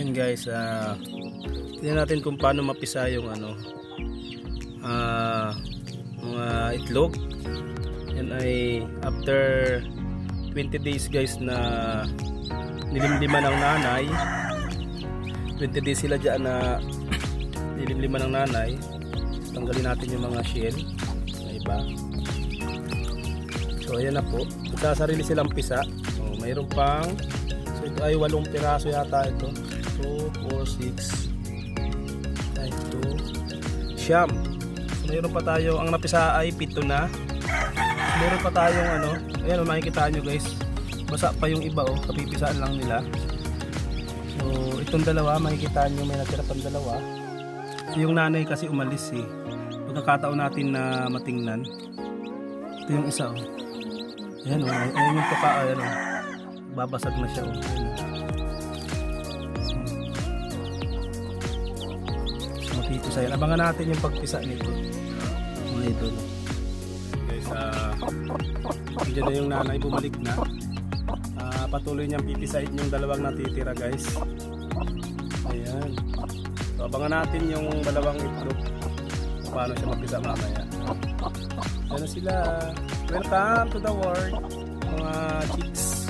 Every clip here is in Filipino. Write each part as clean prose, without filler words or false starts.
Ayan guys, tingnan natin kung paano mapisa yung mga itlog. Yan ay after 20 days guys na nilimliman ng nanay. 20 days sila dyan na nilimliman ng nanay. Tanggalin natin yung mga shell na iba. So ayan na po, magkasarili silang pisa. So, mayroon pang, so ito ay 8 piraso yata ito. 2, 4, 6 ay 2 siyam. So mayroon pa tayo, ang napisa ay 7 na. So, mayroon pa tayong ayan makikita nyo guys, basa pa yung iba kapipisaan lang nila. So itong dalawa makikita nyo may natira pang dalawa. So, yung nanay kasi umalis pagkakataon natin na matingnan. Ito yung isa ayan ayan yung tuka, ayan babasag na siya mapipisa yan. Abangan natin yung pagpisa nito mga idol guys. Diyan na yung nanay, bumalik na. Patuloy niyang pipisahin yung dalawang natitira guys. Ayan, so abangan natin yung dalawang itlog paano siya mapisa mamaya. Ayan na sila, welcome to the world mga chicks.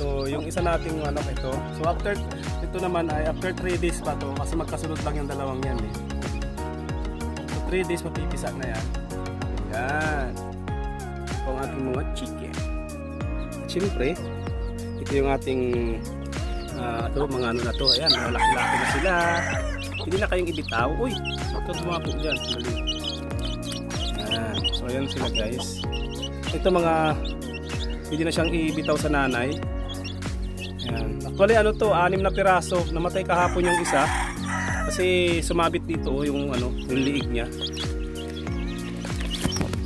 So yung isa nating ito, so after ito naman ay after 3 days pa to kasi magkasunod lang yung dalawang yan So 3 days mapipisa na yan. Ayan, ito ang ating mga chicken. Siyempre ito yung ating mga na to. Ayan, malaki-laki na sila. Hindi na kayong ibitaw. Uy, ito mga po dyan. Ayan, so ayan sila guys. Ito mga hindi na siyang ibitaw sa nanay. Ayan. Actually 6 na piraso. Namatay kahapon yung isa kasi sumabit dito yung yung liig niya.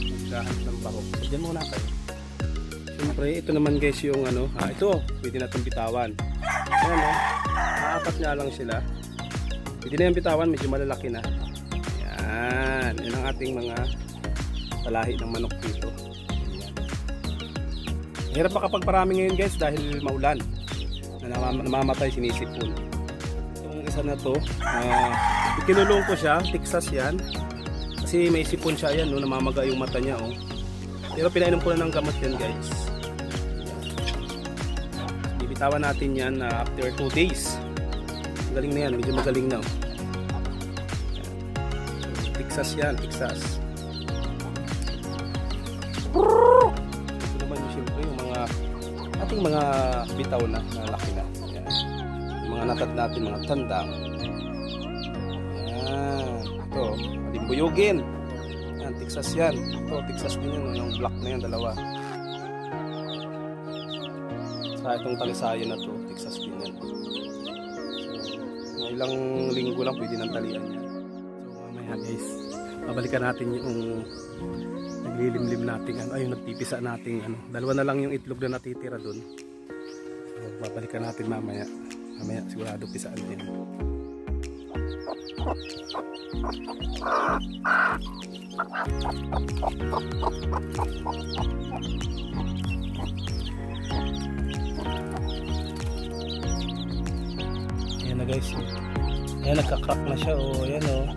Magkahat ng baho. So dyan muna kayo. Siyempre ito naman guys yung ito pwede na itong bitawan. Ayan maapat nga lang sila. Pwede na yung bitawan, medyo malalaki na. Ayan, yun ang ating mga talahi ng manok dito. Hirap makapagparami ngayon guys dahil maulan na namamatay, sinisipon. Itong isa na to ikinulong ko siya, Texas yan kasi may sipon siya. Yan namamaga yung mata niya pero pinainom ko na ng gamot yan guys. Bibitawan natin yan after 2 days. Magaling na yan, medyo magaling na Texas yan, Texas. Ating mga bitaw na laki na. Ayan. Yung mga natat natin, mga tandang. Ayan. Ito, malimbuyugin. Ayan, Texas yan. Ito, Texas din yan. Yung black na yan, dalawa. Sa itong talisayan na to, Texas din yan. So, ilang linggo lang pwede ng talian yan. So, mamaya guys, babalikan natin yung naglilimlim natin yung nagpipisa natin dalawa na lang yung itlog na natitira doon. So babalikan natin mamaya sigurado pisaan din. Ayan na guys, ayan nagka-crack na siya ayan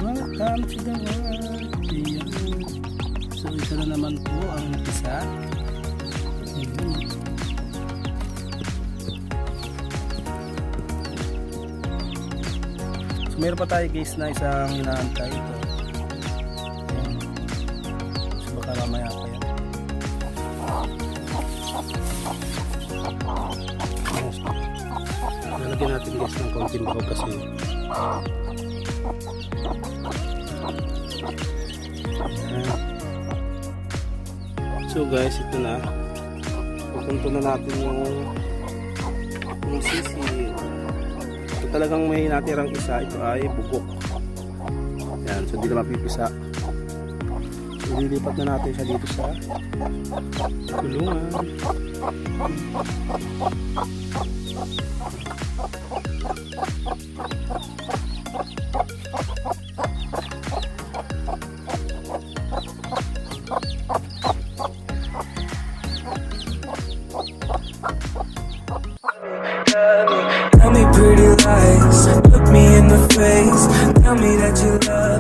welcome to the world. So isa na naman po ang napisa. So meron pa tayo guys na isang inaantay ito. mamaya pa yan. Lalagyan natin guys ng konting bakog kasi ayan. So guys, ito na. Pupunto na natin yung sisi. Ito talagang may natirang isa. Ito ay bugok. Ayan, so hindi na mapipisa. Ililipat na natin siya dito sa kulungan. Tell me pretty lies, look me in the face. Tell me that you love